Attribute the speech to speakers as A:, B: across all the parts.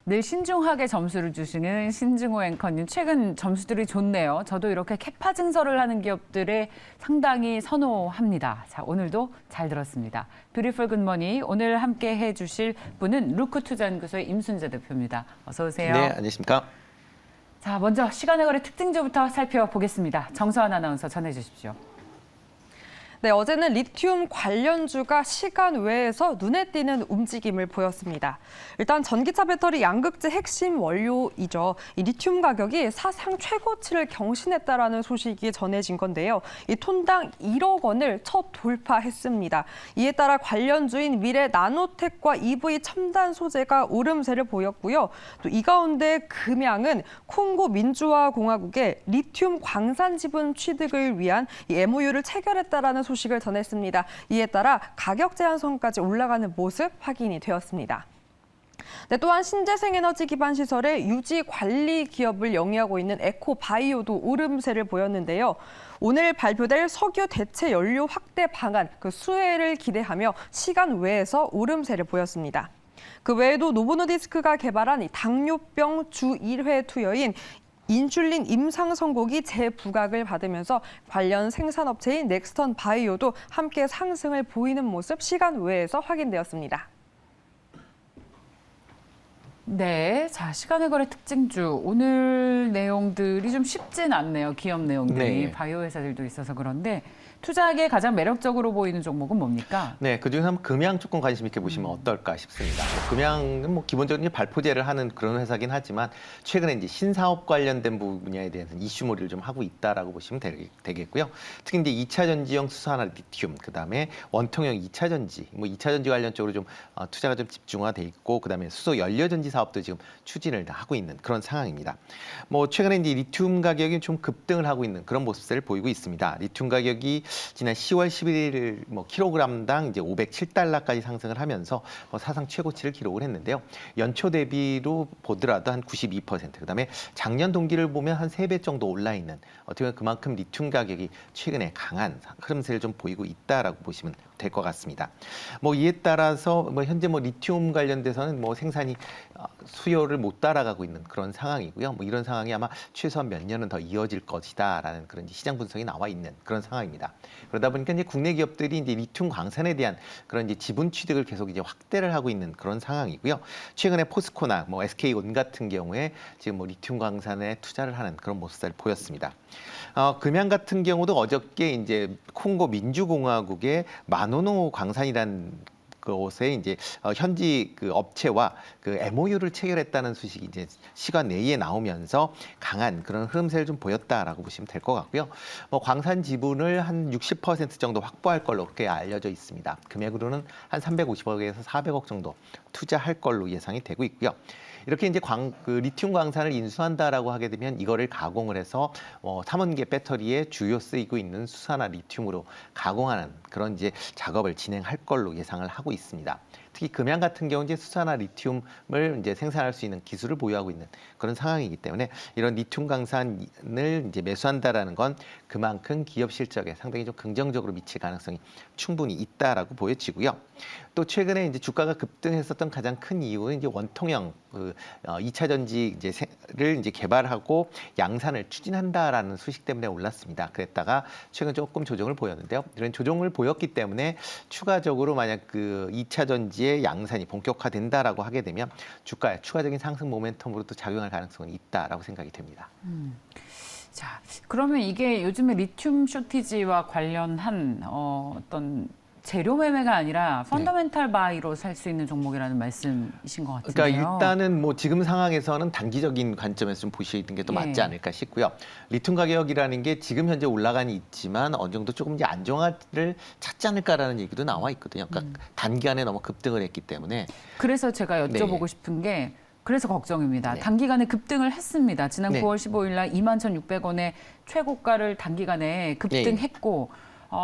A: 늘 신중하게 점수를 주시는 신증호 앵커님, 최근 점수들이 좋네요. 저도 이렇게 캐파 증설을 하는 기업들에 상당히 선호합니다. 자, 오늘도 잘 들었습니다. 뷰티풀 굿모닝, 오늘 함께 해주실 분은 루크투자연구소의 임순재 대표입니다. 어서 오세요.
B: 네, 안녕하십니까.
A: 자, 먼저 시간의 거래 특징주부터 살펴보겠습니다. 정서환 아나운서 전해주십시오.
C: 네, 어제는 리튬 관련주가 시간 외에서 눈에 띄는 움직임을 보였습니다. 일단 전기차 배터리 양극재 핵심 원료이죠. 이 리튬 가격이 사상 최고치를 경신했다라는 소식이 전해진 건데요. 이 톤당 1억 원을 첫 돌파했습니다. 이에 따라 관련주인 미래 나노텍과 EV 첨단 소재가 오름세를 보였고요. 또 이 가운데 금양은 콩고 민주화공화국의 리튬 광산 지분 취득을 위한 이 MOU를 체결했다라는 소식을 전했습니다. 이에 따라 가격 제한선까지 올라가는 모습 확인이 되었습니다. 네, 또한 신재생 에너지 기반 시설의 유지 관리 기업을 영위하고 있는 에코바이오도 오름세를 보였는데요. 오늘 발표될 석유 대체 연료 확대 방안 그 수혜를 기대하며 시간 외에서 오름세를 보였습니다. 그 외에도 노보노디스크가 개발한 이 당뇨병 주 1회 투여인 인슐린 임상 선고기 재부각을 받으면서 관련 생산업체인 넥스턴 바이오도 함께 상승을 보이는 모습 시간 외에서 확인되었습니다.
A: 네, 자, 시간의 거래 특징주. 오늘 내용들이 좀 쉽진 않네요. 기업 내용들이.
B: 네.
A: 바이오 회사들도 있어서 그런데 투자하기에 가장 매력적으로 보이는 종목은 뭡니까?
B: 네, 그중에서 한번 금양 조금 관심 있게 보시면 어떨까 싶습니다. 금양은 기본적으로 발포제를 하는 그런 회사긴 하지만 최근에 이제 신사업 관련된 분야에 대해서 이슈몰이를 좀 하고 있다라고 보시면 되겠고요. 특히 이제 2차 전지형 수소하나 리튬, 그다음에 원통형 2차 전지, 2차 전지 관련 쪽으로 좀 투자가 좀 집중화돼 있고, 그다음에 수소 연료 전지 사업도 지금 추진을 하고 있는 그런 상황입니다. 최근에 이제 리튬 가격이 좀 급등을 하고 있는 그런 모습을 보이고 있습니다. 리튬 가격이 지난 10월 11일 킬로그램당 이제 507달러까지 상승을 하면서 사상 최고치를 기록을 했는데요. 연초 대비로 보더라도 한 92%, 그다음에 작년 동기를 보면 한 3배 정도 올라 있는, 어떻게 보면 그만큼 리튬 가격이 최근에 강한 흐름세를 좀 보이고 있다라고 보시면 될 것 같습니다. 이에 따라서 현재 리튬 관련돼서는 생산이 수요를 못 따라가고 있는 그런 상황이고요. 이런 상황이 아마 최소한 몇 년은 더 이어질 것이다라는 그런 시장 분석이 나와 있는 그런 상황입니다. 그러다 보니까 이제 국내 기업들이 이제 리튬 광산에 대한 그런 이제 지분 취득을 계속 이제 확대를 하고 있는 그런 상황이고요. 최근에 포스코나 SK온 같은 경우에 지금 리튬 광산에 투자를 하는 그런 모습을 보였습니다. 금양 같은 경우도 어저께 이제 콩고 민주공화국의 마노노 광산이라는 곳에 이제 현지 그 업체와 그 MOU를 체결했다는 소식이 이제 시간 내에 나오면서 강한 그런 흐름세를 좀 보였다라고 보시면 될 것 같고요. 광산 지분을 한 60% 정도 확보할 걸로 그렇게 알려져 있습니다. 금액으로는 한 350억에서 400억 정도 투자할 걸로 예상이 되고 있고요. 이렇게 이제 리튬 광산을 인수한다라고 하게 되면 이거를 가공을 해서 탐원계 배터리에 주요 쓰이고 있는 수소나 리튬으로 가공하는 그런 이제 작업을 진행할 걸로 예상을 하고 있습니다. 특히 금양 같은 경우 이제 수소나 리튬을 이제 생산할 수 있는 기술을 보유하고 있는 그런 상황이기 때문에 이런 리튬 광산을 이제 매수한다라는 건 그만큼 기업 실적에 상당히 좀 긍정적으로 미칠 가능성이 충분히 있다라고 보여지고요. 또 최근에 이제 주가가 급등했었던 가장 큰 이유는 이제 원통형 2차 전지를 이제 개발하고 양산을 추진한다라는 소식 때문에 올랐습니다. 그랬다가 최근 조금 조정을 보였는데요. 이런 조정을 보였기 때문에 추가적으로 만약 그 2차 전지의 양산이 본격화된다라고 하게 되면 주가에 추가적인 상승 모멘텀으로 또 작용할 가능성은 있다라고 생각이 됩니다.
A: 자, 그러면 이게 요즘에 리튬 쇼티지와 관련한 어떤 재료 매매가 아니라 펀더멘탈 바이로 살 수 있는 종목이라는 말씀이신 것 같은데요.
B: 그러니까 일단은 지금 상황에서는 단기적인 관점에서 좀 보시는 게 더 맞지 않을까 싶고요. 리튬 가격이라는 게 지금 현재 올라가니 있지만 어느 정도 조금 이제 안정화를 찾지 않을까라는 얘기도 나와 있거든요. 그러니까 단기간에 너무 급등을 했기 때문에.
A: 그래서 제가 여쭤보고 싶은 게 그래서 걱정입니다.
B: 네.
A: 단기간에 급등을 했습니다. 지난
B: 네.
A: 9월 15일 날 21,600원의 최고가를 단기간에 급등했고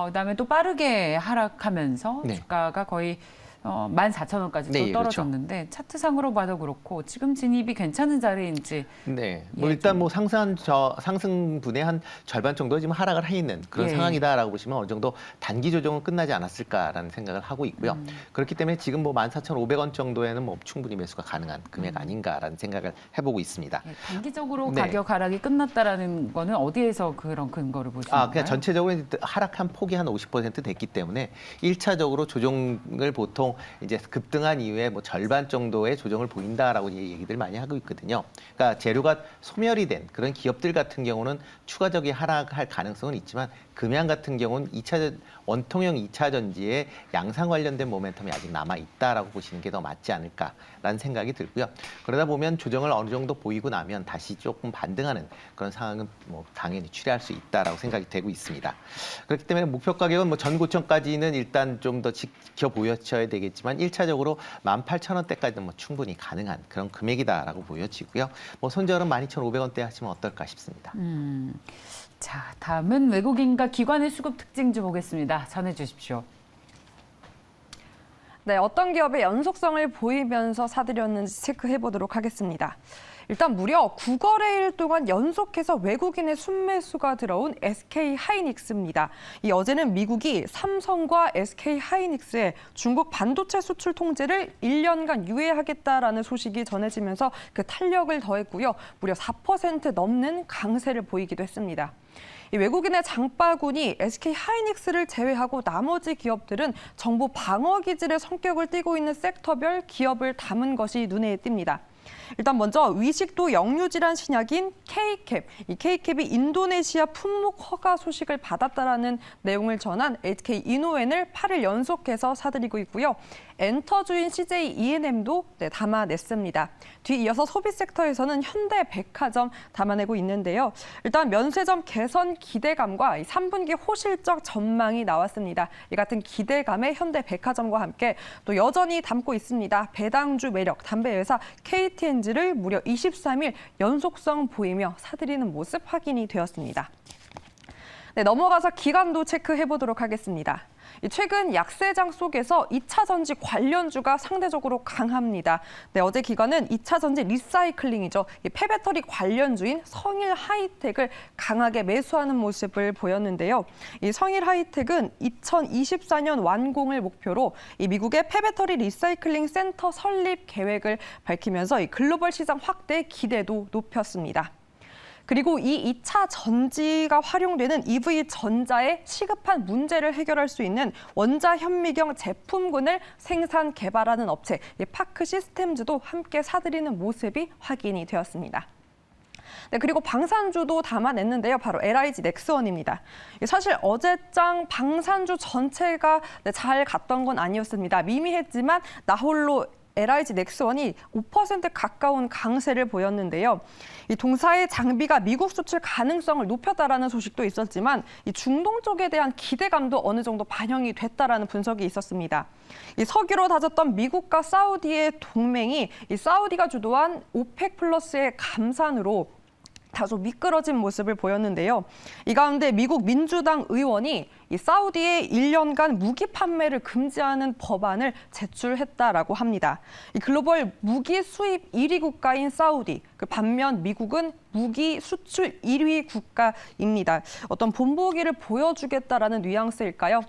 A: 그다음에 또 빠르게 하락하면서
B: 네.
A: 주가가 거의 14,000원까지 또
B: 네, 그렇죠.
A: 떨어졌는데 차트상으로 봐도 그렇고 지금 진입이 괜찮은 자리인지.
B: 네, 뭐
A: 예,
B: 일단 뭐 상승분의 한 절반 정도 지금 하락을 해 있는 그런
A: 예.
B: 상황이다라고 보시면 어느 정도 단기 조정은 끝나지 않았을까라는 생각을 하고 있고요. 그렇기 때문에 지금 뭐 14,500원 정도에는 뭐 충분히 매수가 가능한 금액 아닌가라는 생각을 해보고 있습니다.
A: 예, 단기적으로
B: 네.
A: 가격 하락이 끝났다라는 거는 어디에서 그런 근거를 보시는 건가요?
B: 그냥 전체적으로 이제 하락한 폭이 한 50% 됐기 때문에 1차적으로 조정을 보통 이제 급등한 이후에 뭐 절반 정도의 조정을 보인다라고 얘기들 많이 하고 있거든요. 그러니까 재료가 소멸이 된 그런 기업들 같은 경우는 추가적인 하락할 가능성은 있지만 금양 같은 경우는 원통형 2차 전지의 양상 관련된 모멘텀이 아직 남아 있다라고 보시는 게 더 맞지 않을까라는 생각이 들고요. 그러다 보면 조정을 어느 정도 보이고 나면 다시 조금 반등하는 그런 상황은 뭐 당연히 출현할 수 있다라고 생각이 되고 있습니다. 그렇기 때문에 목표 가격은 뭐 전고점까지는 일단 좀 더 지켜 보여져야 되겠지만 1차적으로 18,000원대까지는 뭐 충분히 가능한 그런 금액이다라고 보여지고요. 뭐 손절은 12,500원대 하시면 어떨까 싶습니다.
A: 자, 다음은 외국인과 기관의 수급 특징주 보겠습니다. 전해주십시오.
C: 네, 어떤 기업의 연속성을 보이면서 사들였는지 체크해 보도록 하겠습니다. 일단 무려 9거래일 동안 연속해서 외국인의 순매수가 들어온 SK 하이닉스입니다. 어제는 미국이 삼성과 SK 하이닉스의 중국 반도체 수출 통제를 1년간 유예하겠다라는 소식이 전해지면서 그 탄력을 더했고요. 무려 4% 넘는 강세를 보이기도 했습니다. 외국인의 장바구니 SK 하이닉스를 제외하고 나머지 기업들은 정부 방어 기질의 성격을 띠고 있는 섹터별 기업을 담은 것이 눈에 띕니다. 일단 먼저 위식도 역류질환 신약인 K-캡. 이 K-캡이 인도네시아 품목 허가 소식을 받았다라는 내용을 전한 SK 이노엔을 8일 연속해서 사들이고 있고요. 엔터주인 CJ E&M도 담아냈습니다. 뒤이어서 소비 섹터에서는 현대백화점 담아내고 있는데요. 일단 면세점 개선 기대감과 3분기 호실적 전망이 나왔습니다. 이 같은 기대감에 현대백화점과 함께 또 여전히 담고 있습니다. 배당주 매력 담배회사 KTNG를 무려 23일 연속성 보이며 사들이는 모습 확인이 되었습니다. 네, 넘어가서 기관도 체크해 보도록 하겠습니다. 최근 약세장 속에서 2차 전지 관련주가 상대적으로 강합니다. 네, 어제 기관은 2차 전지 리사이클링이죠. 폐배터리 관련주인 성일 하이텍을 강하게 매수하는 모습을 보였는데요. 성일 하이텍은 2024년 완공을 목표로 미국의 폐배터리 리사이클링 센터 설립 계획을 밝히면서 글로벌 시장 확대 기대도 높였습니다. 그리고 이 2차 전지가 활용되는 EV 전자의 시급한 문제를 해결할 수 있는 원자 현미경 제품군을 생산 개발하는 업체 파크 시스템즈도 함께 사들이는 모습이 확인이 되었습니다. 네, 그리고 방산주도 담아냈는데요. 바로 LIG 넥스원입니다. 사실 어제장 방산주 전체가 잘 갔던 건 아니었습니다. 미미했지만 나홀로 LIG 넥스원이 5% 가까운 강세를 보였는데요. 이 동사의 장비가 미국 수출 가능성을 높였다라는 소식도 있었지만 이 중동 쪽에 대한 기대감도 어느 정도 반영이 됐다라는 분석이 있었습니다. 이 석유로 다졌던 미국과 사우디의 동맹이 이 사우디가 주도한 오펙 플러스의 감산으로 다소 미끄러진 모습을 보였는데요. 이 가운데 미국 민주당 의원이 이 사우디의 1년간 무기 판매를 금지하는 법안을 제출했다라고 합니다. 이 글로벌 무기 수입 1위 국가인 사우디, 반면 미국은 무기 수출 1위 국가입니다. 어떤 본보기를 보여주겠다라는 뉘앙스일까요?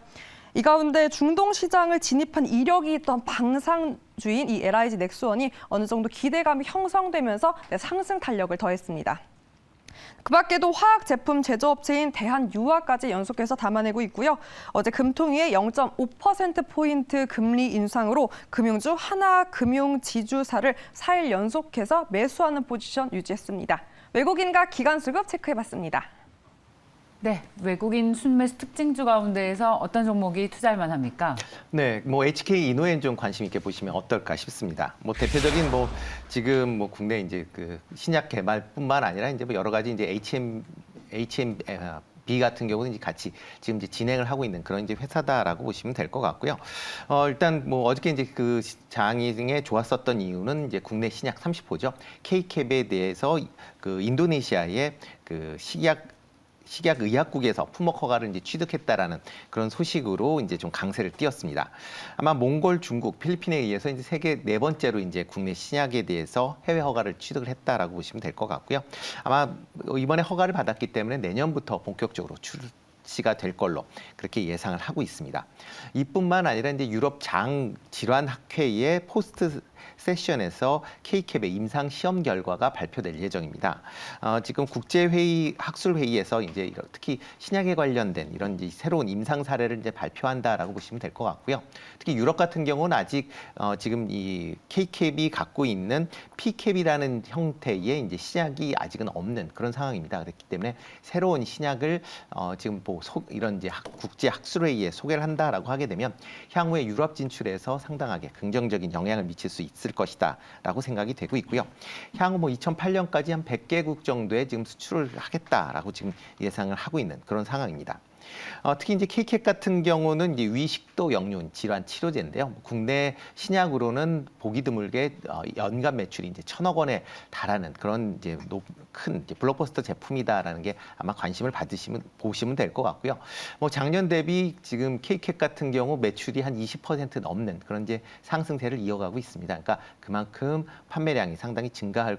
C: 이 가운데 중동 시장을 진입한 이력이 있던 방산주인 이 LIG 넥스원이 어느 정도 기대감이 형성되면서 상승 탄력을 더했습니다. 그 밖에도 화학 제품 제조업체인 대한유화까지 연속해서 담아내고 있고요. 어제 금통위의 0.5%포인트 금리 인상으로 금융주 하나금융지주사를 4일 연속해서 매수하는 포지션 유지했습니다. 외국인과 기관 수급 체크해봤습니다.
A: 네, 외국인 순매수 특징주 가운데에서 어떤 종목이 투자할 만합니까?
B: 네, 뭐 HK 이노엔 좀 관심 있게 보시면 어떨까 싶습니다. 뭐 대표적인 뭐 지금 뭐 국내 이제 그 신약 개발뿐만 아니라 이제 뭐 여러 가지 이제 HMB 같은 경우는 이제 같이 지금 이제 진행을 하고 있는 그런 이제 회사다라고 보시면 될 것 같고요. 일단 뭐 어저께 이제 그 장이 좋았었던 이유는 이제 국내 신약 30호죠. K캡에 대해서 그 인도네시아의 그 식약 식약 의약국에서 품목 허가를 이제 취득했다라는 그런 소식으로 이제 좀 강세를 띄었습니다. 아마 몽골, 중국, 필리핀에 의해서 이제 세계 네 번째로 이제 국내 신약에 대해서 해외 허가를 취득을 했다라고 보시면 될 것 같고요. 아마 이번에 허가를 받았기 때문에 내년부터 본격적으로 출시가 될 걸로 그렇게 예상을 하고 있습니다. 이뿐만 아니라 이제 유럽 장 질환 학회의 포스트 세션에서 K캡의 임상 시험 결과가 발표될 예정입니다. 지금 국제회의 학술회의에서 이제 특히 신약에 관련된 이런 이제 새로운 임상 사례를 이제 발표한다라고 보시면 될 것 같고요. 특히 유럽 같은 경우는 아직 지금 이 K캡이 갖고 있는 P캡이라는 형태의 이제 신약이 아직은 없는 그런 상황입니다. 그렇기 때문에 새로운 신약을 지금 이런 이제 국제 학술회의에 소개를 한다라고 하게 되면 향후에 유럽 진출에서 상당하게 긍정적인 영향을 미칠 수 있을 것이다라고 생각이 되고 있고요. 향후 2008년까지 한 100개국 정도에 지금 수출을 하겠다라고 지금 예상을 하고 있는 그런 상황입니다. 특히 이제 K캡 같은 경우는 이제 위식도 역류인 질환 치료제인데요. 국내 신약으로는 보기 드물게 연간 매출이 이제 1,000억 원에 달하는 그런 이제 큰 이제 블록버스터 제품이다라는 게 아마 관심을 보시면 될 것 같고요. 작년 대비 지금 K캡 같은 경우 매출이 한 20% 넘는 그런 이제 상승세를 이어가고 있습니다. 그러니까 그만큼 판매량이 상당히 증가할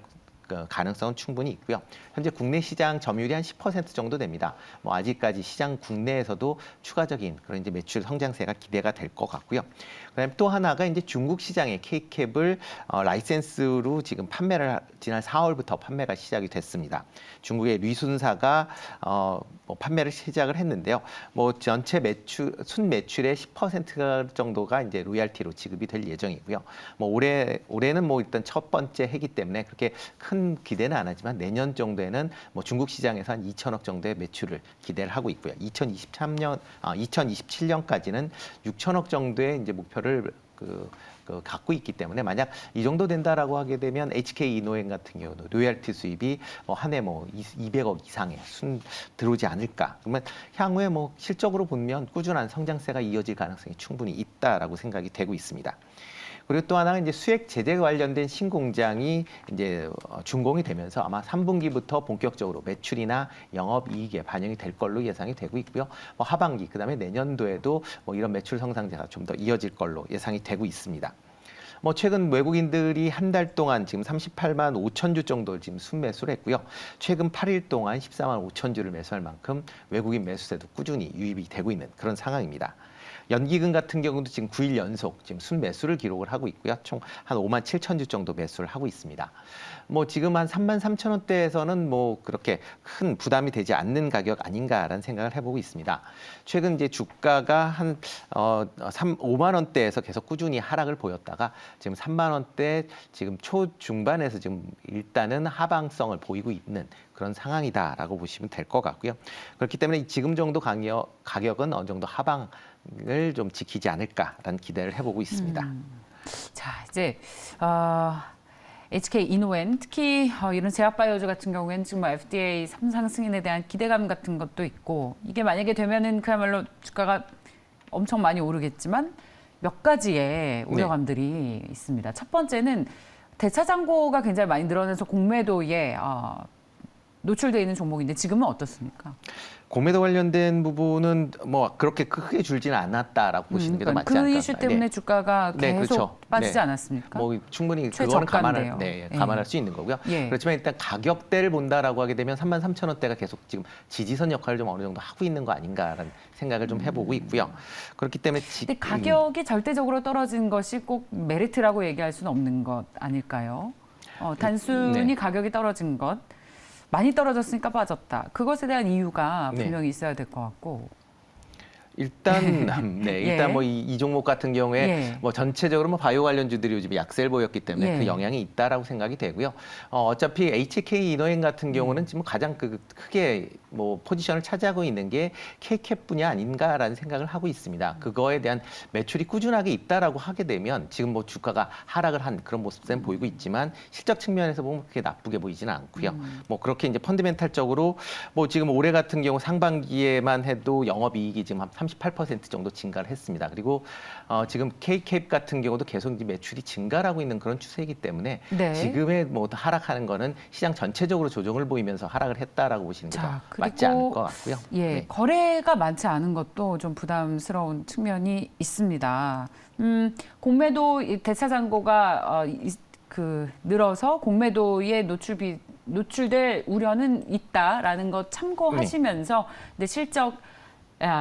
B: 가능성은 충분히 있고요. 현재 국내 시장 점유율이 한 10% 정도 됩니다. 아직까지 시장 국내에서도 추가적인 그런 이제 매출 성장세가 기대가 될 것 같고요. 그다음에 또 하나가 이제 중국 시장의 K캡을 라이센스로 지금 지난 4월부터 판매가 시작이 됐습니다. 중국의 리순사가 판매를 시작을 했는데요. 전체 순 매출의 10% 정도가 이제 로얄티로 지급이 될 예정이고요. 올해는 일단 첫 번째 해기 때문에 그렇게 큰 기대는 안 하지만 내년 정도에는 중국 시장에서 한 2천억 정도의 매출을 기대를 하고 있고요. 2027년까지는 6천억 정도의 이제 목표를 갖고 있기 때문에 만약 이 정도 된다라고 하게 되면 HK 이노엔같은 경우도 로열티 수입이 한 해 200억 이상의 들어오지 않을까. 그러면 향후에 실적으로 보면 꾸준한 성장세가 이어질 가능성이 충분히 있다라고 생각이 되고 있습니다. 그리고 또 하나는 이제 수액 제재 관련된 신공장이 이제 준공이 되면서 아마 3분기부터 본격적으로 매출이나 영업이익에 반영이 될 걸로 예상이 되고 있고요. 하반기 그다음에 내년도에도 이런 매출 성장세가 좀 더 이어질 걸로 예상이 되고 있습니다. 최근 외국인들이 한 달 동안 지금 38만 5천 주 정도 지금 순매수를 했고요. 최근 8일 동안 14만 5천 주를 매수할 만큼 외국인 매수세도 꾸준히 유입이 되고 있는 그런 상황입니다. 연기금 같은 경우도 지금 9일 연속 지금 순매수를 기록을 하고 있고요. 총 한 5만 7천 주 정도 매수를 하고 있습니다. 지금 한 3만 3천 원대에서는 그렇게 큰 부담이 되지 않는 가격 아닌가라는 생각을 해보고 있습니다. 최근 이제 주가가 한 5만 원대에서 계속 꾸준히 하락을 보였다가 지금 3만 원대 지금 초중반에서 지금 일단은 하방성을 보이고 있는 그런 상황이다라고 보시면 될 것 같고요. 그렇기 때문에 지금 정도 가격은 어느 정도 하방을 좀 지키지 않을까라는 기대를 해보고 있습니다.
A: 자, 이제 HK 이노엔 특히 이런 제약바이오주 같은 경우에는 지금 FDA 3상 승인에 대한 기대감 같은 것도 있고 이게 만약에 되면은 그야말로 주가가 엄청 많이 오르겠지만 몇 가지의 우려감들이 있습니다. 첫 번째는 대차 잔고가 굉장히 많이 늘어나서 공매도에 노출되어 있는 종목인데 지금은 어떻습니까?
B: 공매도 관련된 부분은 그렇게 크게 줄지는 않았다라고 보시는 게 더 맞지 않을까.
A: 그 이슈 때문에 주가가 계속
B: 그렇죠.
A: 빠지지 않았습니까?
B: 충분히 그거는
A: 최저가인데요.
B: 감안할 수 있는 거고요. 그렇지만 일단 가격대를 본다라고 하게 되면 3만 3천 원대가 계속 지금 지지선 역할을 좀 어느 정도 하고 있는 거 아닌가라는 생각을 좀 해보고 있고요. 그렇기 때문에
A: 근데 가격이 절대적으로 떨어진 것이 꼭 메리트라고 얘기할 수는 없는 것 아닐까요? 단순히 가격이 떨어진 것. 많이 떨어졌으니까 빠졌다. 그것에 대한 이유가 분명히 있어야 될 것 같고.
B: 일단 이 종목 같은 경우에 전체적으로 바이오 관련주들이 요즘 약세를 보였기 때문에 그 영향이 있다라고 생각이 되고요. 어차피 HK 이노엔 같은 경우는 지금 가장 크게 포지션을 차지하고 있는 게 K캡뿐이 아닌가라는 생각을 하고 있습니다. 그거에 대한 매출이 꾸준하게 있다라고 하게 되면 지금 주가가 하락을 한 그런 모습은 보이고 있지만 실적 측면에서 보면 그렇게 나쁘게 보이지는 않고요. 그렇게 이제 펀드멘탈적으로 지금 올해 같은 경우 상반기에만 해도 영업이익이 지금 한 38% 정도 증가를 했습니다. 그리고 지금 K캡 같은 경우도 계속 이제 매출이 증가를 하고 있는 그런 추세이기 때문에
A: 네.
B: 지금의 뭐 하락하는 거는 시장 전체적으로 조정을 보이면서 하락을 했다라고 보시는 게
A: 자,
B: 더 맞지 않을 것 같고요.
A: 예,
B: 네.
A: 거래가 많지 않은 것도 좀 부담스러운 측면이 있습니다. 공매도 이 대차 잔고가 늘어서 공매도에 노출될 우려는 있다라는 것 참고하시면서 근데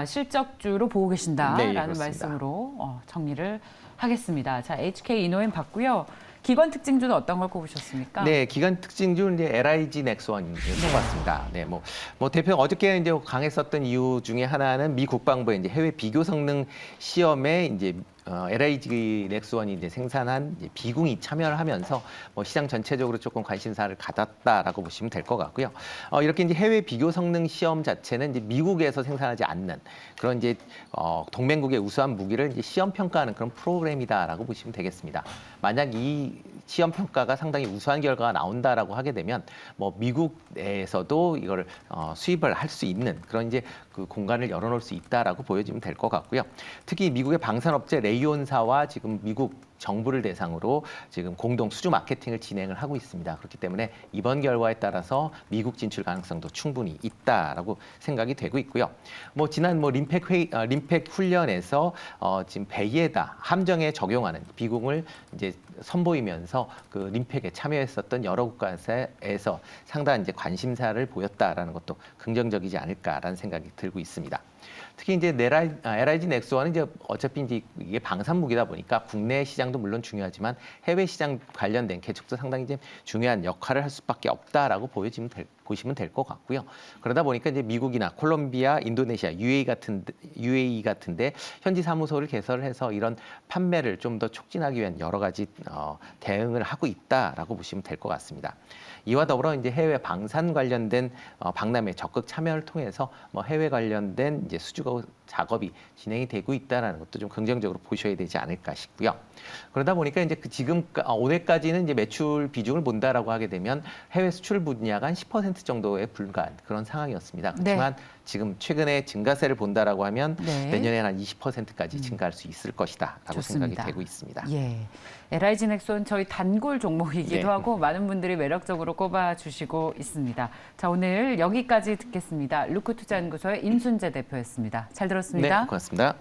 A: 실적주로 보고
B: 네,
A: 계신다라는
B: 그렇습니다.
A: 말씀으로 정리를 하겠습니다. 자, HK 이노엠 봤고요. 기관 특징주는 어떤 걸 꼽으셨습니까?
B: 네, 기간 특징주는 이제 LIG 넥스원을 뽑았습니다. 네, 뭐 대표 어저께 이제 강했었던 이유 중에 하나는 미 국방부의 이제 해외 비교 성능 시험에 이제 LIG 넥스원이 이제 생산한 이제 비공이 참여를 하면서 뭐 시장 전체적으로 조금 관심사를 가졌다라고 보시면 될 것 같고요. 이렇게 이제 해외 비교 성능 시험 자체는 이제 미국에서 생산하지 않는 그런 이제 동맹국의 우수한 무기를 이제 시험 평가하는 그런 프로그램이다라고 보시면 되겠습니다. 만약 이 시험 평가가 상당히 우수한 결과가 나온다라고 하게 되면 뭐 미국 내에서도 이걸 수입을 할 수 있는 그런 이제 그 공간을 열어놓을 수 있다라고 보여지면 될 것 같고요. 특히 미국의 방산업체 레이온사와 지금 미국 정부를 대상으로 지금 공동 수주 마케팅을 진행을 하고 있습니다. 그렇기 때문에 이번 결과에 따라서 미국 진출 가능성도 충분히 있다라고 생각이 되고 있고요. 뭐 지난 림팩 훈련에서 지금 배에다 함정에 적용하는 비공을 이제 선보이면서 그 림팩에 참여했었던 여러 국가에서 상당한 이제 관심사를 보였다라는 것도 긍정적이지 않을까라는 생각이 들고 있습니다. 특히 이제 LIG 넥스원은 이제 어차피 이제 이게 방산 무기다 보니까 국내 시장도 물론 중요하지만 해외 시장 관련된 개척도 상당히 이제 중요한 역할을 할 수밖에 없다라고 보시면 될 것 같고요. 그러다 보니까 이제 미국이나 콜롬비아, 인도네시아, UAE 같은데 현지 사무소를 개설을 해서 이런 판매를 좀 더 촉진하기 위한 여러 가지 대응을 하고 있다라고 보시면 될 것 같습니다. 이와 더불어 이제 해외 방산 관련된 박람회 적극 참여를 통해서 뭐 해외 관련된 이제 수주 작업이 진행이 되고 있다는 것도 좀 긍정적으로 보셔야 되지 않을까 싶고요. 그러다 보니까 이제 지금 올해까지는 이제 매출 비중을 본다라고 하게 되면 해외 수출 분야가 한 10% 정도에 불과한 그런 상황이었습니다. 그렇지만 지금 최근에 증가세를 본다라고 하면 내년에 한 20%까지 증가할 수 있을 것이다라고 생각이 되고 있습니다.
A: 예, LIG 넥스원 저희 단골 종목이기도 하고 많은 분들이 매력적으로 꼽아주시고 있습니다. 자, 오늘 여기까지 듣겠습니다. 루크투자연구소의 임순재 대표였습니다. 잘 들었습니다.
B: 네, 고맙습니다.